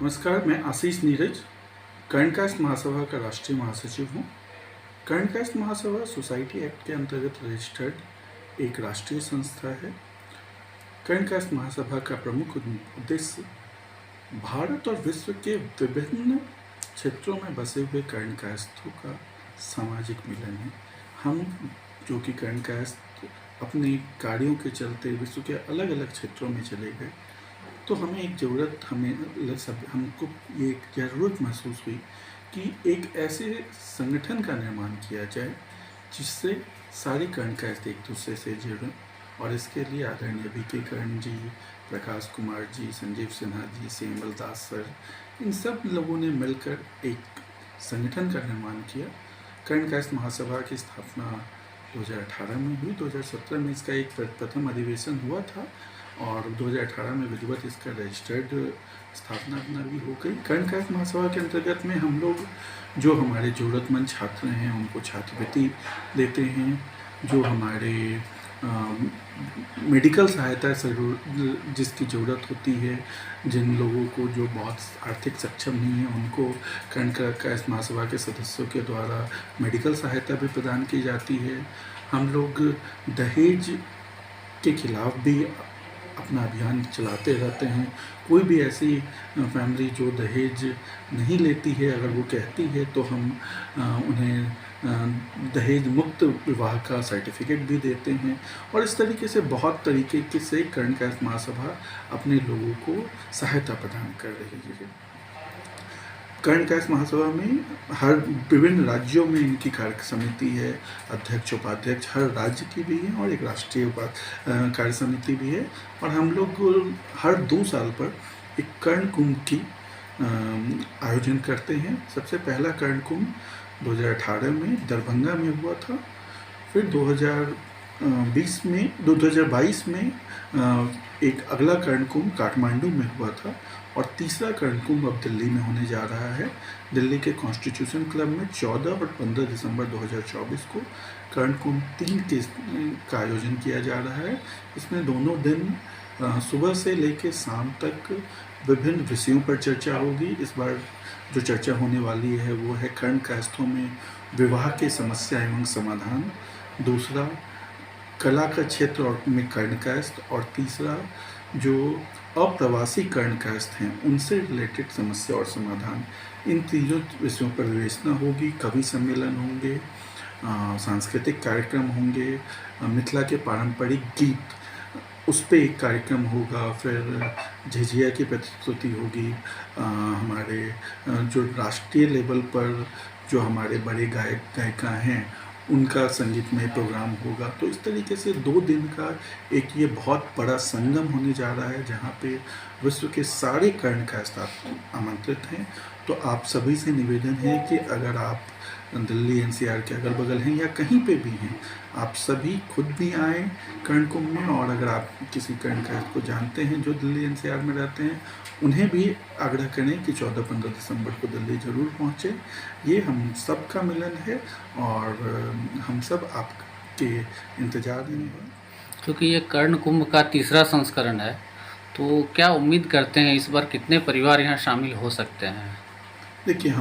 नमस्कार, मैं आशीष नीरज, कर्णकास्ट महासभा का राष्ट्रीय महासचिव हूँ। कर्णकास्ट महासभा सोसाइटी एक्ट के अंतर्गत रजिस्टर्ड एक राष्ट्रीय संस्था है। कर्णकास्ट महासभा का प्रमुख उद्देश्य भारत और विश्व के विभिन्न क्षेत्रों में बसे हुए कर्णकास्थों का सामाजिक मिलन है। हम जो कि कर्णकास्ट अपने कार्यों के चलते विश्व के अलग अलग क्षेत्रों में चले गए, तो हमको ये एक ज़रूरत महसूस हुई कि एक ऐसे संगठन का निर्माण किया जाए जिससे सारे कर्णकास्ट एक दूसरे से जुड़ें। और इसके लिए आदरणीय वीके कर्ण जी, प्रकाश कुमार जी, संजीव सिन्हा जी, सेमल दास सर, इन सब लोगों ने मिलकर एक संगठन का निर्माण किया। कर्णकास्ट महासभा की स्थापना 2018 में हुई। 2017 में इसका एक प्रथम अधिवेशन हुआ था और 2018 में विधिवत इसका रजिस्टर्ड स्थापना भी हो गई। कर्णकास्ट महासभा के अंतर्गत में हम लोग जो हमारे ज़रूरतमंद छात्र हैं उनको छात्रवृत्ति देते हैं, जो हमारे मेडिकल सहायता जिसकी ज़रूरत होती है, जिन लोगों को जो बहुत आर्थिक सक्षम नहीं है उनको कर्णकास्ट महासभा के सदस्यों के द्वारा मेडिकल सहायता भी प्रदान की जाती है। हम लोग दहेज के खिलाफ भी अपना अभियान चलाते रहते हैं। कोई भी ऐसी फैमिली जो दहेज नहीं लेती है, अगर वो कहती है तो हम उन्हें दहेज मुक्त विवाह का सर्टिफिकेट भी देते हैं। और इस तरीके से बहुत तरीके से कर्णकास्ट महासभा अपने लोगों को सहायता प्रदान कर रही है। कर्णकास्ट महासभा में हर विभिन्न राज्यों में इनकी कार्य समिति है, अध्यक्ष उपाध्यक्ष हर राज्य की भी है और एक राष्ट्रीय कार्य समिति भी है। और हम लोग हर 2 साल पर एक कर्ण कुंभ की आयोजन करते हैं। सबसे पहला कर्ण कुंभ 2018 में दरभंगा में हुआ था। फिर 2022 में एक अगला कर्ण कुंभ काठमांडू में हुआ था और तीसरा कर्ण कुंभ अब दिल्ली में होने जा रहा है। दिल्ली के कॉन्स्टिट्यूशन क्लब में 14 और 15 दिसंबर 2024 को कर्ण कुंभ 3 का आयोजन किया जा रहा है। इसमें दोनों दिन सुबह से लेकर शाम तक विभिन्न विषयों पर चर्चा होगी। इस बार जो चर्चा होने वाली है वो है कर्णकास्थों में विवाह की समस्या एवं समाधान, दूसरा कला का क्षेत्र और में कर्णकास्ट, और तीसरा जो अप्रवासी कर्णकास्ट हैं उनसे रिलेटेड समस्या और समाधान। इन तीनों विषयों पर विवेचना होगी, कवि सम्मेलन होंगे, सांस्कृतिक कार्यक्रम होंगे, मिथिला के पारंपरिक गीत उस पर एक कार्यक्रम होगा, फिर झिझिया की प्रस्तुति होगी, हमारे जो राष्ट्रीय लेवल पर जो हमारे बड़े गायक गायिका हैं उनका संगीतमय प्रोग्राम होगा। तो इस तरीके से 2 दिन का एक ये बहुत बड़ा संगम होने जा रहा है जहाँ पे विश्व के सारे कर्णकास्ट आमंत्रित हैं। तो आप सभी से निवेदन है कि अगर आप दिल्ली एनसीआर के अगल बगल हैं या कहीं पे भी हैं, आप सभी खुद भी आएँ कर्ण कुंभ में। और अगर आप किसी कर्णकास्ट को जानते हैं जो दिल्ली एनसीआर में रहते हैं, उन्हें भी आग्रह करें कि 14-15 दिसंबर को दिल्ली ज़रूर पहुँचें। ये हम सब का मिलन है और हम सब आपके इंतज़ार में हैं। क्योंकि ये कर्ण कुंभ का तीसरा संस्करण है, तो क्या उम्मीद करते हैं इस बार कितने परिवार यहाँ शामिल हो सकते हैं? देखिए,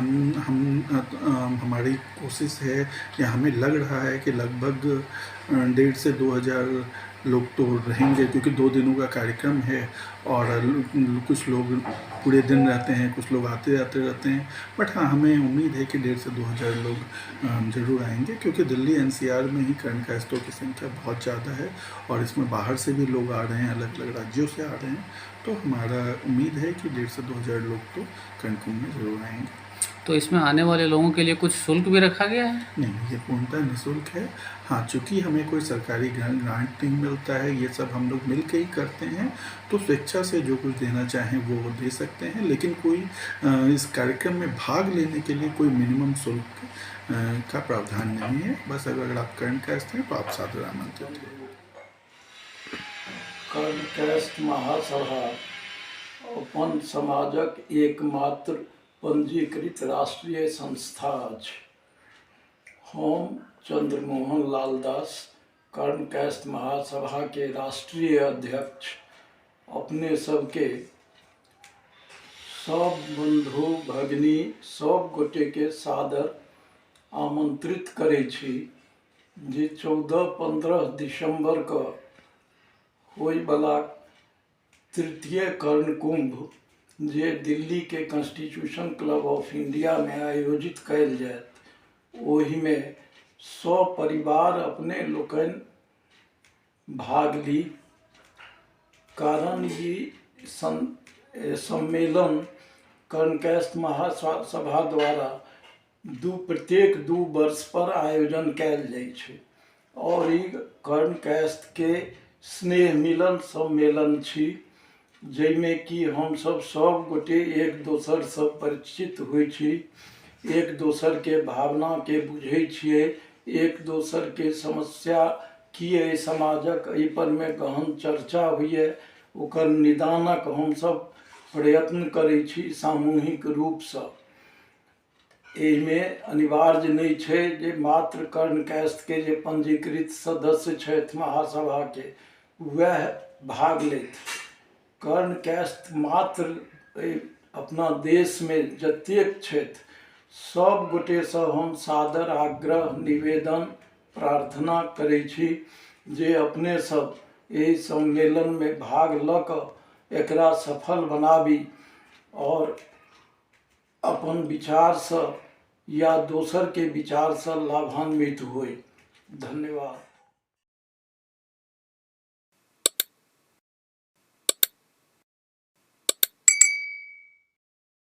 हमारी कोशिश है या हमें लग रहा है कि लगभग 1,500 से 2,000 लोग तो रहेंगे, क्योंकि 2 दिनों का कार्यक्रम है और कुछ लोग पूरे दिन रहते हैं, कुछ लोग आते जाते रहते हैं। बट हाँ, हमें उम्मीद है कि 1,500 से 2,000 लोग ज़रूर आएंगे, क्योंकि दिल्ली एनसीआर में ही कर्णकास्तों की संख्या बहुत ज़्यादा है और इसमें बाहर से भी लोग आ रहे हैं, अलग अलग राज्यों से आ रहे हैं। तो हमारा उम्मीद है कि 1,500 से 2,000 लोग तो कर्ण कुंभ में ज़रूर आएंगे। तो इसमें आने वाले लोगों के लिए कुछ शुल्क भी रखा गया है? नहीं, ये पूर्णतः निःशुल्क है। हाँ, चूँकि हमें कोई सरकारी ग्रांट नहीं मिलता है, ये सब हम लोग मिल के ही करते हैं, तो स्वेच्छा से जो कुछ देना चाहें वो दे सकते हैं। लेकिन कोई इस कार्यक्रम में भाग लेने के लिए कोई मिनिमम शुल्क का प्रावधान नहीं है। बस अगर आप कर्णकास्ट हैं तो आप सादर आमंत्रित हैं। कर्णकास्ट महासभा अपन समाजक एकमात्र पंजीकृत राष्ट्रीय संस्था अछि। हम चंद्रमोहन लाल दास, कर्णकास्ट महासभा के राष्ट्रीय अध्यक्ष, अपने सबके सब बंधु भगिनी सब गोटे के सादर आमंत्रित करै छी जे 14-15 दिसंबर के होयवला तृतीय कर्ण कुंभ जे दिल्ली के कॉन्स्टिट्यूशन क्लब ऑफ इंडिया में आयोजित कयल जायत ओहि में सपरिवार अपने लोकनि भाग ली। कारण ई सम्मेलन कर्णकास्ट महासभा द्वारा प्रत्येक 2 वर्ष पर आयोजन कयल जाइ छै और ई कर्णकास्ट के स्नेह मिलन सम्मेलन छी जैमे कि हम सब गोटे एक दोसर से परिचित होइ छी, एक दोसर के भावना के बुझै छियै, एक दोसर के समस्या की है समाजक एहि पर में गहन चर्चा हुए ओकर निदानक हम सब प्रयत्न करै छी सामूहिक रूप से। एहिमे अनिवार्य नहीं छै जे मात्र कर्णकास्ट के जे पंजीकृत सदस्य छथि महासभा के वह भाग लेत। कर्णकास्ट मात्र अपना देश में जतेक छथि सब गोटे से हम सादर आग्रह निवेदन प्रार्थना करै छी जे अपने सब एहि सम्मेलन में भाग ल क एकरा सफल बनाबी और अपन विचार से या दोसर के विचार से लाभान्वित होई। धन्यवाद।